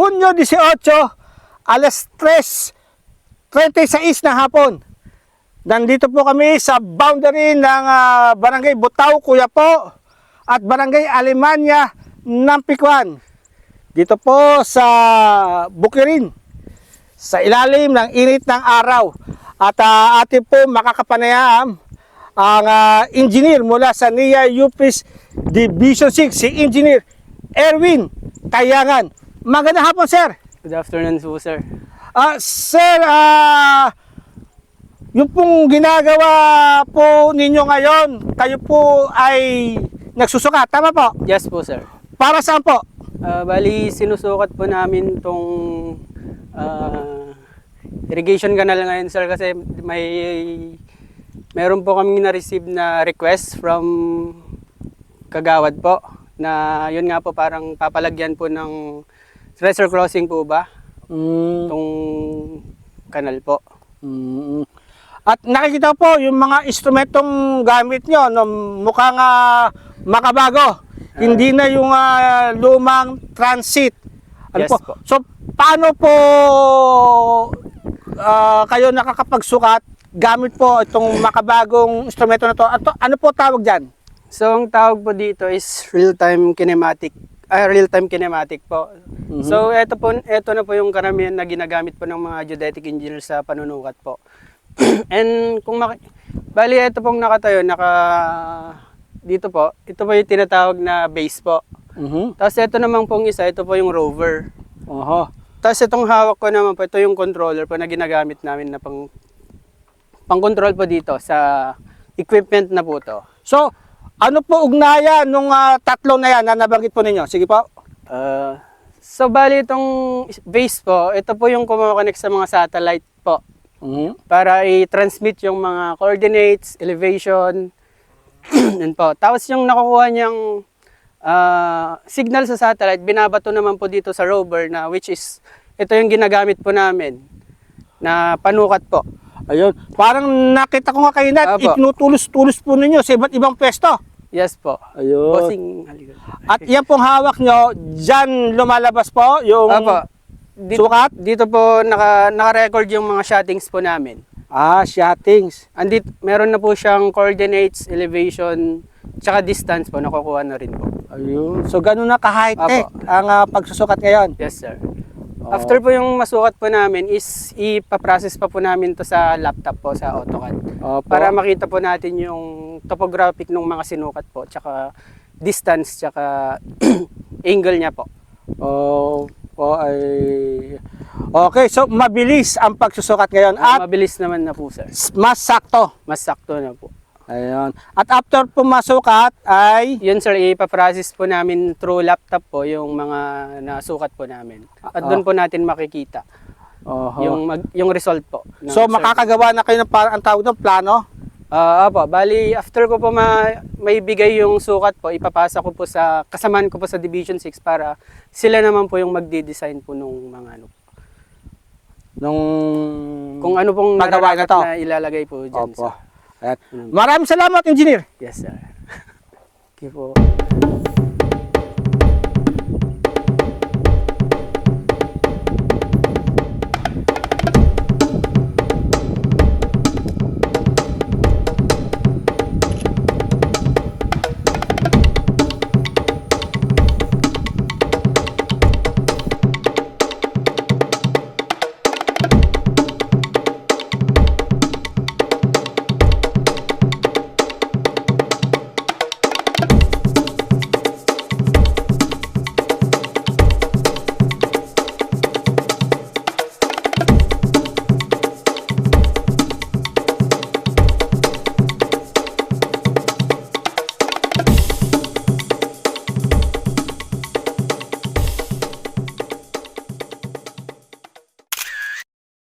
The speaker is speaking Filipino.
Hunyo 18, alas 3:36 na hapon. Nandito po kami sa boundary ng Barangay Butaw, Kuyapo at Barangay Alemania ng Pikwan. Dito po sa Bukirin, sa ilalim ng init ng araw. At atin po makakapanayam ang engineer mula sa NIA UPIS Division 6, si Engineer Erwin Tayangan. Magandang hapon, sir. Good afternoon po, sir. Sir, yung pong ginagawa po ninyo ngayon, kayo po ay nagsusukat, tama po? Yes po, sir. Para saan po? Bali, sinusukat po namin tong irrigation canal ngayon, sir, kasi meron po kami na-receive na request from Kagawad po, na yun nga po parang papalagyan po ng treasure crossing po ba? Itong kanal po. At nakikita po yung mga instrumentong gamit nyo, no, mukhang makabago. Hindi na yung lumang transit. Ano Yes po. So, paano po kayo nakakapagsukat gamit po itong makabagong instrumento na to? Ano po tawag dyan? So, ang tawag po dito is real-time kinematic po. So, ito na po yung karamihan na ginagamit po ng mga geodetic engineers sa panunukat po. And bali, ito pong nakatayo, dito po, ito po yung tinatawag na base po. Tapos ito naman pong isa, ito po yung rover. Tapos itong hawak ko naman po, ito yung controller po na ginagamit namin na pang-control po dito sa equipment na po to. So, ano po ugnayan nung tatlo na yan na nabanggit po ninyo? Sige po. So, bali itong base po, ito po yung kumakonect sa mga satellite po. Para i-transmit yung mga coordinates, elevation, yun po. Tapos yung nakukuha niyang signal sa satellite, binabato naman po dito sa rover na which is, ito yung ginagamit po namin na panukat po. Ayun. Parang nakita ko nga kayo na, itinutulus-tulus po ninyo sa iba't ibang pwesto. Yes po. Ayun. Bossing, halika. At yan pong hawak nyo, dyan lumalabas po yung sukat? Dito po naka-record yung mga shottings po namin. Shottings. Meron na po siyang coordinates, elevation, tsaka distance po, nakukuha na rin po. Ayun. So, ganun na ka-high-tech ang pagsusukat ngayon? Yes, sir. After po yung masukat po namin is ipaprocess pa po namin to sa laptop po, sa AutoCAD. Para makita po natin yung topographic ng mga sinukat po, tsaka distance, tsaka angle niya po. Okay, so mabilis ang pagsusukat ngayon at mabilis naman na po, sir. mas sakto. Mas sakto na po. Ayun. At after po masukat ay Yun, sir, ipaprocess po namin through laptop po yung mga nasukat po namin. At doon po natin makikita yung result po. So makakagawa na kayo ng ang tawag ng plano? Bali, after ko po may bigay yung sukat po, ipapasa ko po sa, kasamaan ko po sa Division 6 para sila naman po yung magdi-design po nung mga kung ano pong magawa na to na ilalagay po dyan. Maraming salamat, Engineer. Yes, sir. Thank you po.